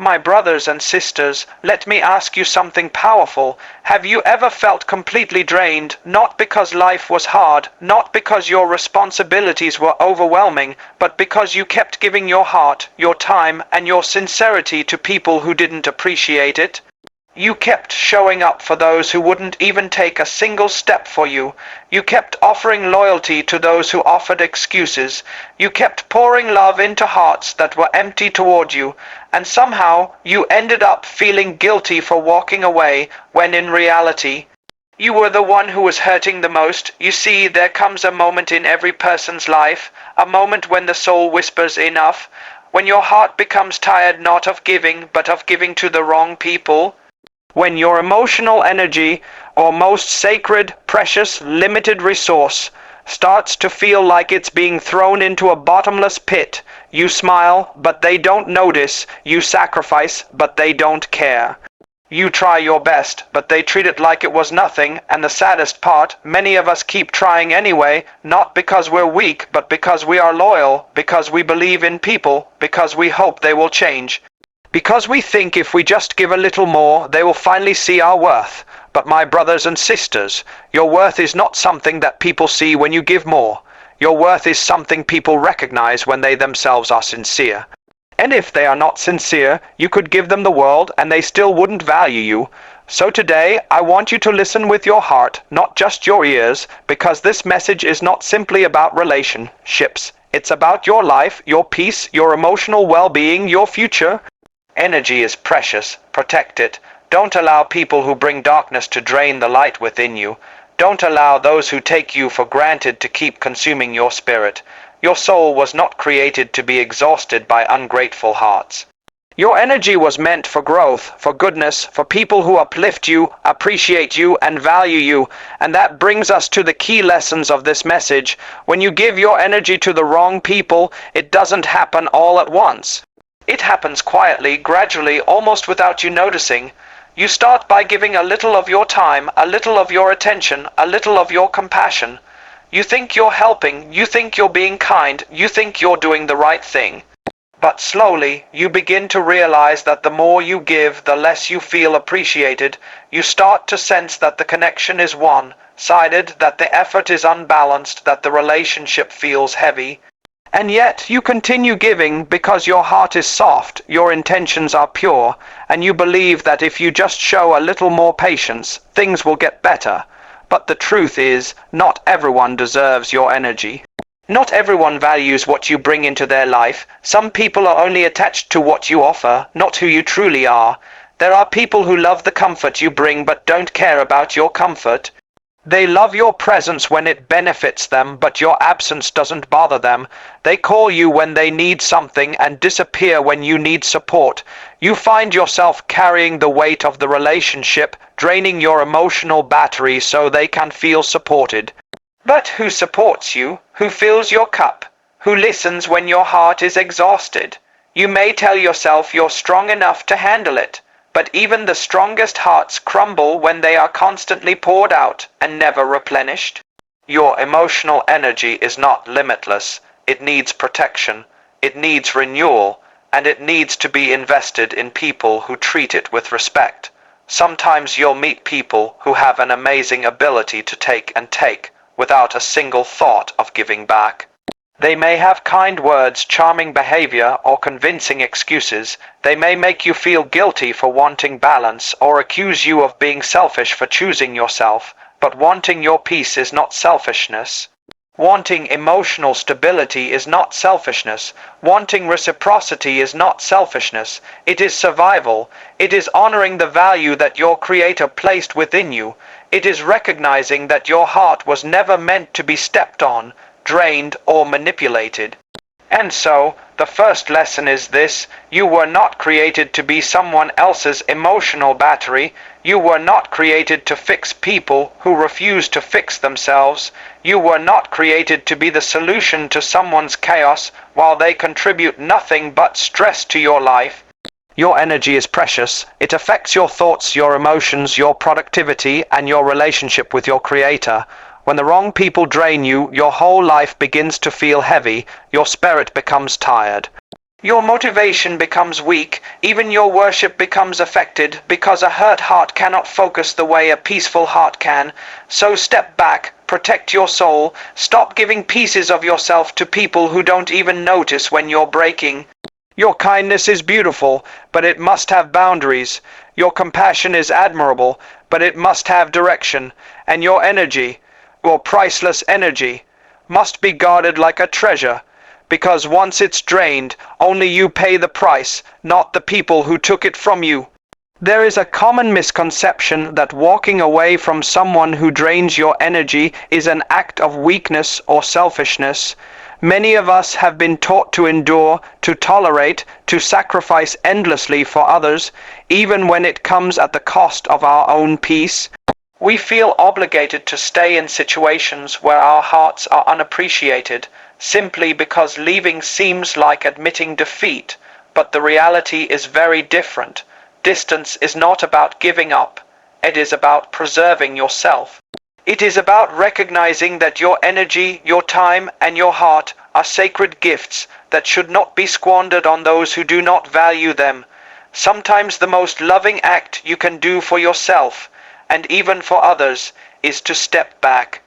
My brothers and sisters, let me ask you something powerful. Have you ever felt completely drained, not because life was hard, not because your responsibilities were overwhelming, but because you kept giving your heart, your time, and your sincerity to people who didn't appreciate it? You kept showing up for those who wouldn't even take a single step for you. You kept offering loyalty to those who offered excuses. You kept pouring love into hearts that were empty toward you, and somehow you ended up feeling guilty for walking away, when in reality, you were the one who was hurting the most. You see, there comes a moment in every person's life, a moment when the soul whispers enough, when your heart becomes tired not of giving, but of giving to the wrong people. When your emotional energy, or most sacred, precious, limited resource, starts to feel like it's being thrown into a bottomless pit, you smile, but they don't notice. You sacrifice, but they don't care. You try your best, but they treat it like it was nothing, and the saddest part, many of us keep trying anyway, not because we're weak, but because we are loyal, because we believe in people, because we hope they will change. Because we think if we just give a little more, they will finally see our worth. But my brothers and sisters, your worth is not something that people see when you give more. Your worth is something people recognize when they themselves are sincere. And if they are not sincere, you could give them the world and they still wouldn't value you. So today, I want you to listen with your heart, not just your ears, because this message is not simply about relationships. It's about your life, your peace, your emotional well-being, your future. Energy is precious. Protect it. Don't allow people who bring darkness to drain the light within you. Don't allow those who take you for granted to keep consuming your spirit. Your soul was not created to be exhausted by ungrateful hearts. Your energy was meant for growth, for goodness, for people who uplift you, appreciate you, and value you. And that brings us to the key lessons of this message. When you give your energy to the wrong people, it doesn't happen all at once. It happens quietly, gradually, almost without you noticing. You start by giving a little of your time, a little of your attention, a little of your compassion. You think you're helping, you think you're being kind, you think you're doing the right thing. But slowly, you begin to realize that the more you give, the less you feel appreciated. You start to sense that the connection is one-sided, that the effort is unbalanced, that the relationship feels heavy. And yet, you continue giving because your heart is soft, your intentions are pure, and you believe that if you just show a little more patience, things will get better. But the truth is, not everyone deserves your energy. Not everyone values what you bring into their life. Some people are only attached to what you offer, not who you truly are. There are people who love the comfort you bring but don't care about your comfort. They love your presence when it benefits them, but your absence doesn't bother them. They call you when they need something and disappear when you need support. You find yourself carrying the weight of the relationship, draining your emotional battery so they can feel supported. But who supports you? Who fills your cup? Who listens when your heart is exhausted? You may tell yourself you're strong enough to handle it. But even the strongest hearts crumble when they are constantly poured out and never replenished. Your emotional energy is not limitless. It needs protection, it needs renewal, and it needs to be invested in people who treat it with respect. Sometimes you'll meet people who have an amazing ability to take and take without a single thought of giving back. They may have kind words, charming behavior, or convincing excuses. They may make you feel guilty for wanting balance, or accuse you of being selfish for choosing yourself. But wanting your peace is not selfishness. Wanting emotional stability is not selfishness. Wanting reciprocity is not selfishness. It is survival. It is honoring the value that your Creator placed within you. It is recognizing that your heart was never meant to be stepped on, drained, or manipulated. And so, the first lesson is this: you were not created to be someone else's emotional battery. You were not created to fix people who refuse to fix themselves. You were not created to be the solution to someone's chaos while they contribute nothing but stress to your life. Your energy is precious. It affects your thoughts, your emotions, your productivity, and your relationship with your Creator. When the wrong people drain you, your whole life begins to feel heavy, your spirit becomes tired. Your motivation becomes weak, even your worship becomes affected, because a hurt heart cannot focus the way a peaceful heart can. So step back, protect your soul, stop giving pieces of yourself to people who don't even notice when you're breaking. Your kindness is beautiful, but it must have boundaries. Your compassion is admirable, but it must have direction. And your energy, your priceless energy, must be guarded like a treasure. Because once it's drained, only you pay the price, not the people who took it from you. There is a common misconception that walking away from someone who drains your energy is an act of weakness or selfishness. Many of us have been taught to endure, to tolerate, to sacrifice endlessly for others, even when it comes at the cost of our own peace. We feel obligated to stay in situations where our hearts are unappreciated, simply because leaving seems like admitting defeat, but the reality is very different. Distance is not about giving up, it is about preserving yourself. It is about recognizing that your energy, your time, and your heart are sacred gifts that should not be squandered on those who do not value them. Sometimes the most loving act you can do for yourself, and even for others, is to step back.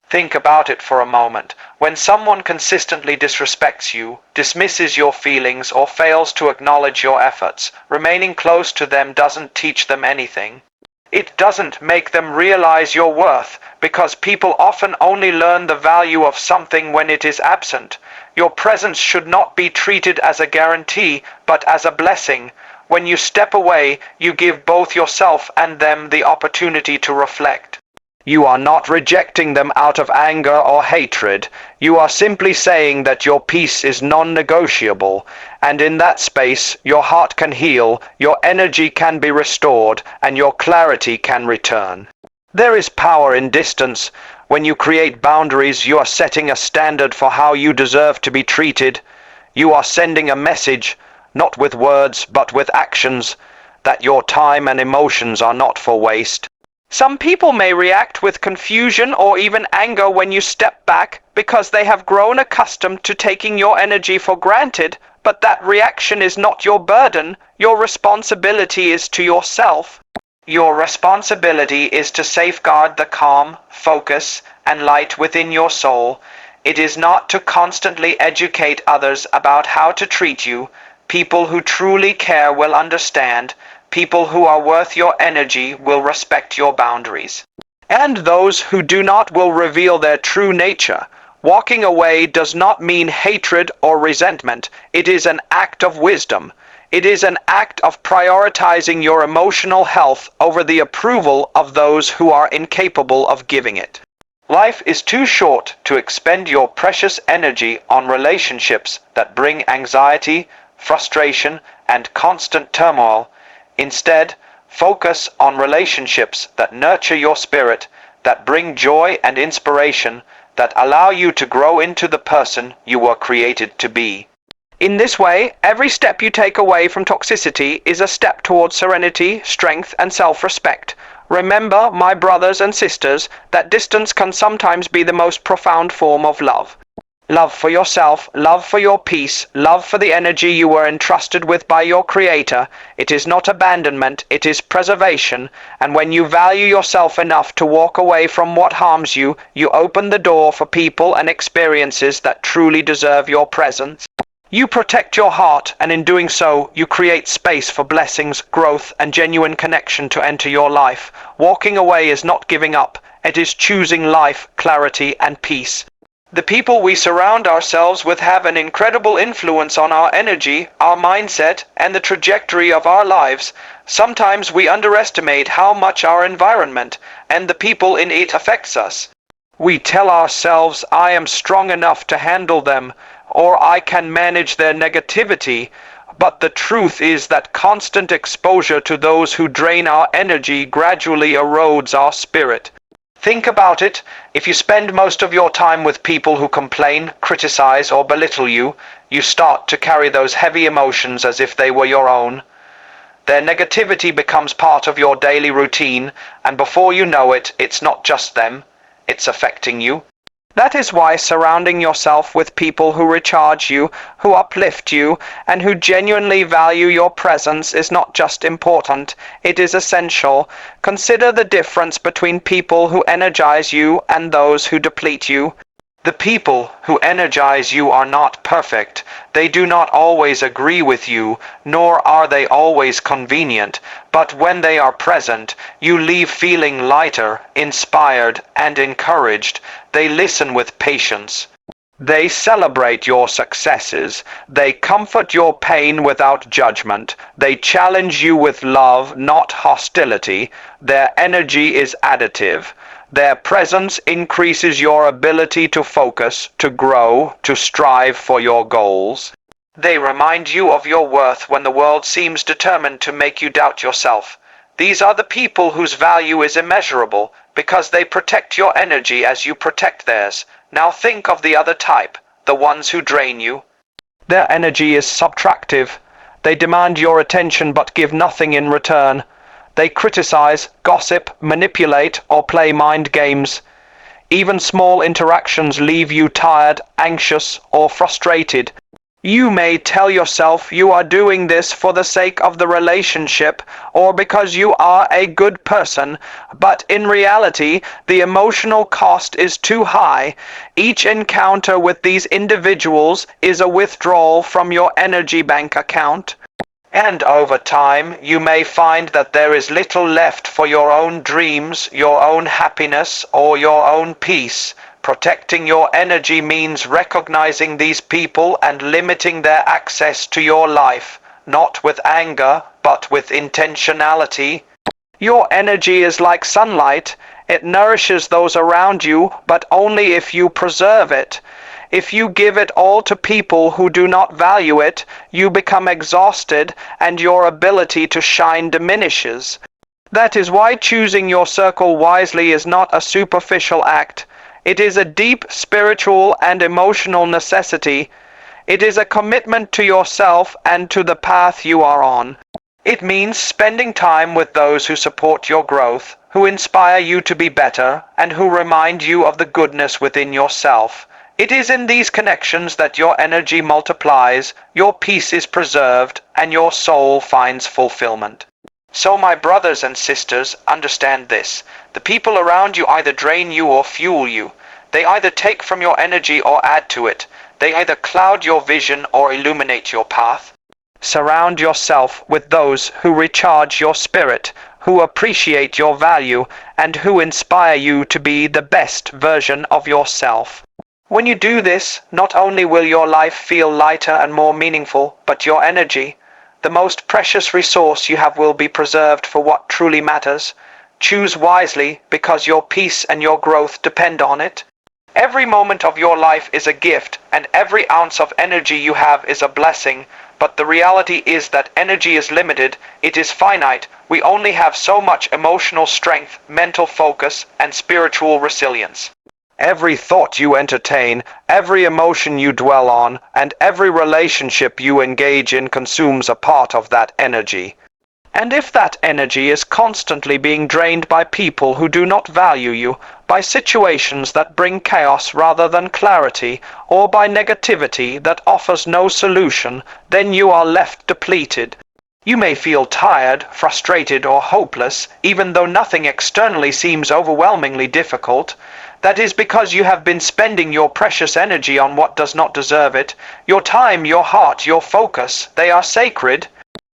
Think about it for a moment. When someone consistently disrespects you, dismisses your feelings, or fails to acknowledge your efforts, remaining close to them doesn't teach them anything. It doesn't make them realize your worth, because people often only learn the value of something when it is absent. Your presence should not be treated as a guarantee, but as a blessing. When you step away, you give both yourself and them the opportunity to reflect. You are not rejecting them out of anger or hatred. You are simply saying that your peace is non-negotiable, and in that space your heart can heal, your energy can be restored, and your clarity can return. There is power in distance. When you create boundaries, you are setting a standard for how you deserve to be treated. You are sending a message, not with words but with actions, that your time and emotions are not for waste. Some people may react with confusion or even anger when you step back because they have grown accustomed to taking your energy for granted, but that reaction is not your burden. Your responsibility is to yourself. Your responsibility is to safeguard the calm, focus, and light within your soul. It is not to constantly educate others about how to treat you. People who truly care will understand. People who are worth your energy will respect your boundaries. And those who do not will reveal their true nature. Walking away does not mean hatred or resentment. It is an act of wisdom. It is an act of prioritizing your emotional health over the approval of those who are incapable of giving it. Life is too short to expend your precious energy on relationships that bring anxiety, frustration, and constant turmoil. Instead, focus on relationships that nurture your spirit, that bring joy and inspiration, that allow you to grow into the person you were created to be. In this way, every step you take away from toxicity is a step towards serenity, strength, and self-respect. Remember, my brothers and sisters, that distance can sometimes be the most profound form of love. Love for yourself, love for your peace, love for the energy you were entrusted with by your Creator. It is not abandonment, it is preservation, and when you value yourself enough to walk away from what harms you, you open the door for people and experiences that truly deserve your presence. You protect your heart, and in doing so, you create space for blessings, growth, and genuine connection to enter your life. Walking away is not giving up, it is choosing life, clarity, and peace. The people we surround ourselves with have an incredible influence on our energy, our mindset, and the trajectory of our lives. Sometimes we underestimate how much our environment and the people in it affects us. We tell ourselves, I am strong enough to handle them, or I can manage their negativity, but the truth is that constant exposure to those who drain our energy gradually erodes our spirit. Think about it. If you spend most of your time with people who complain, criticize, or belittle you, you start to carry those heavy emotions as if they were your own. Their negativity becomes part of your daily routine, and before you know it, it's not just them, it's affecting you. That is why surrounding yourself with people who recharge you, who uplift you, and who genuinely value your presence is not just important, it is essential. Consider the difference between people who energize you and those who deplete you. The people who energize you are not perfect. They do not always agree with you, nor are they always convenient, but when they are present, you leave feeling lighter, inspired, and encouraged. They listen with patience. They celebrate your successes. They comfort your pain without judgment. They challenge you with love, not hostility. Their energy is additive. Their presence increases your ability to focus, to grow, to strive for your goals. They remind you of your worth when the world seems determined to make you doubt yourself. These are the people whose value is immeasurable, because they protect your energy as you protect theirs. Now think of the other type, the ones who drain you. Their energy is subtractive. They demand your attention but give nothing in return. They criticize, gossip, manipulate, or play mind games. Even small interactions leave you tired, anxious, or frustrated. You may tell yourself you are doing this for the sake of the relationship or because you are a good person, but in reality, the emotional cost is too high. Each encounter with these individuals is a withdrawal from your energy bank account. And over time, you may find that there is little left for your own dreams, your own happiness, or your own peace. Protecting your energy means recognizing these people and limiting their access to your life, not with anger, but with intentionality. Your energy is like sunlight. It nourishes those around you, but only if you preserve it. If you give it all to people who do not value it, you become exhausted and your ability to shine diminishes. That is why choosing your circle wisely is not a superficial act. It is a deep spiritual and emotional necessity. It is a commitment to yourself and to the path you are on. It means spending time with those who support your growth, who inspire you to be better, and who remind you of the goodness within yourself. It is in these connections that your energy multiplies, your peace is preserved, and your soul finds fulfillment. So my brothers and sisters, understand this. The people around you either drain you or fuel you. They either take from your energy or add to it. They either cloud your vision or illuminate your path. Surround yourself with those who recharge your spirit, who appreciate your value, and who inspire you to be the best version of yourself. When you do this, not only will your life feel lighter and more meaningful, but your energy, the most precious resource you have, will be preserved for what truly matters. Choose wisely because your peace and your growth depend on it. Every moment of your life is a gift, and every ounce of energy you have is a blessing. But the reality is that energy is limited, it is finite. We only have so much emotional strength, mental focus, and spiritual resilience. Every thought you entertain, every emotion you dwell on, and every relationship you engage in consumes a part of that energy. And if that energy is constantly being drained by people who do not value you, by situations that bring chaos rather than clarity, or by negativity that offers no solution, then you are left depleted. You may feel tired, frustrated, or hopeless, even though nothing externally seems overwhelmingly difficult. That is because you have been spending your precious energy on what does not deserve it. Your time, your heart, your focus, they are sacred.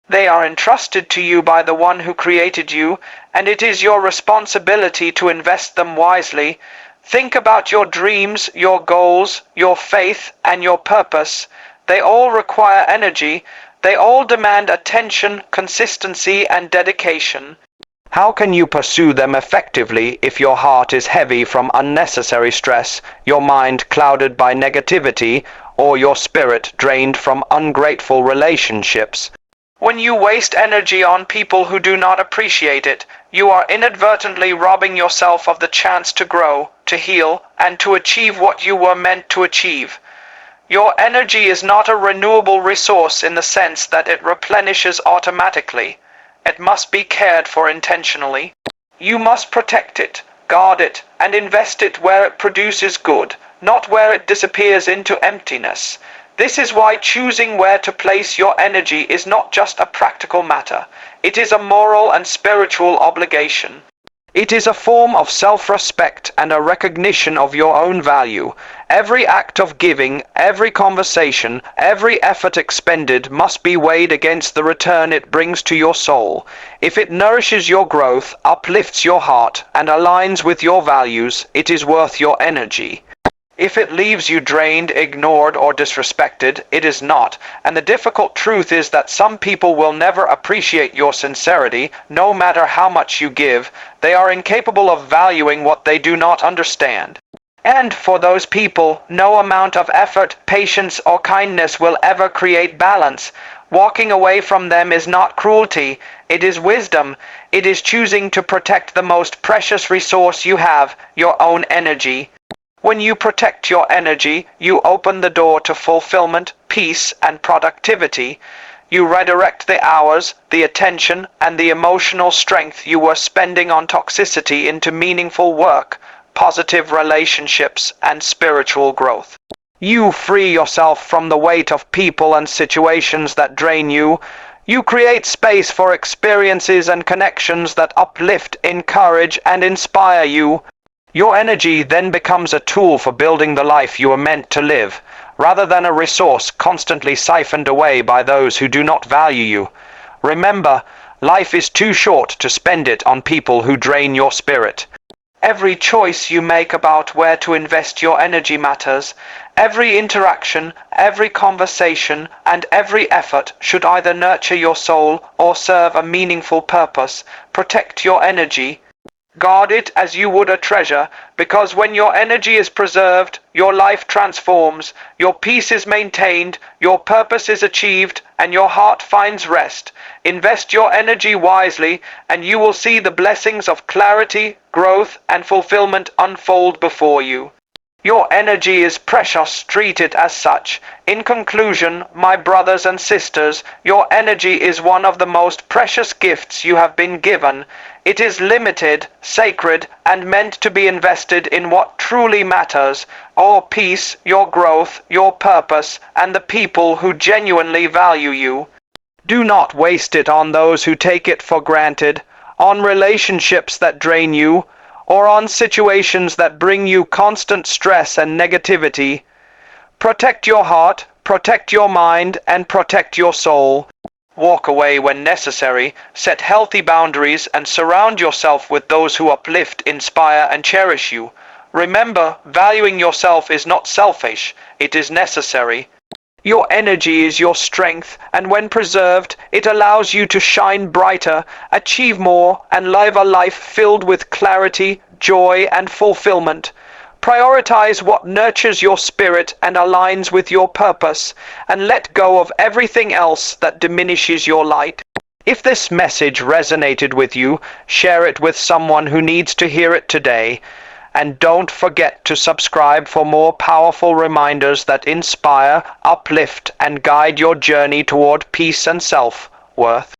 They are entrusted to you by the one who created you, and it is your responsibility to invest them wisely. Think about your dreams, your goals, your faith, and your purpose. They all require energy. They all demand attention, consistency, and dedication. How can you pursue them effectively if your heart is heavy from unnecessary stress, your mind clouded by negativity, or your spirit drained from ungrateful relationships? When you waste energy on people who do not appreciate it, you are inadvertently robbing yourself of the chance to grow, to heal, and to achieve what you were meant to achieve. Your energy is not a renewable resource in the sense that it replenishes automatically. It must be cared for intentionally. You must protect it, guard it, and invest it where it produces good, not where it disappears into emptiness. This is why choosing where to place your energy is not just a practical matter. It is a moral and spiritual obligation. It is a form of self-respect and a recognition of your own value. Every act of giving, every conversation, every effort expended must be weighed against the return it brings to your soul. If it nourishes your growth, uplifts your heart, and aligns with your values, it is worth your energy. If it leaves you drained, ignored, or disrespected, it is not. And the difficult truth is that some people will never appreciate your sincerity, no matter how much you give. They are incapable of valuing what they do not understand. And for those people, no amount of effort, patience, or kindness will ever create balance. Walking away from them is not cruelty, it is wisdom. It is choosing to protect the most precious resource you have, your own energy. When you protect your energy, you open the door to fulfillment, peace, and productivity. You redirect the hours, the attention, and the emotional strength you were spending on toxicity into meaningful work, positive relationships, and spiritual growth. You free yourself from the weight of people and situations that drain you. You create space for experiences and connections that uplift, encourage, and inspire you. Your energy then becomes a tool for building the life you are meant to live, rather than a resource constantly siphoned away by those who do not value you. Remember, life is too short to spend it on people who drain your spirit. Every choice you make about where to invest your energy matters. Every interaction, every conversation, and every effort should either nurture your soul or serve a meaningful purpose. Protect your energy. Guard it as you would a treasure, because when your energy is preserved, your life transforms, your peace is maintained, your purpose is achieved, and your heart finds rest. Invest your energy wisely, and you will see the blessings of clarity, growth, and fulfillment unfold before you. Your energy is precious, treat it as such. In conclusion, my brothers and sisters, your energy is one of the most precious gifts you have been given. It is limited, sacred, and meant to be invested in what truly matters: your peace, your growth, your purpose, and the people who genuinely value you. Do not waste it on those who take it for granted, on relationships that drain you, or on situations that bring you constant stress and negativity. Protect your heart, protect your mind, and protect your soul. Walk away when necessary, set healthy boundaries, and surround yourself with those who uplift, inspire, and cherish you. Remember, valuing yourself is not selfish, it is necessary. Your energy is your strength, and when preserved, it allows you to shine brighter, achieve more, and live a life filled with clarity, joy, and fulfillment. Prioritize what nurtures your spirit and aligns with your purpose, and let go of everything else that diminishes your light. If this message resonated with you, share it with someone who needs to hear it today. And don't forget to subscribe for more powerful reminders that inspire, uplift, and guide your journey toward peace and self-worth.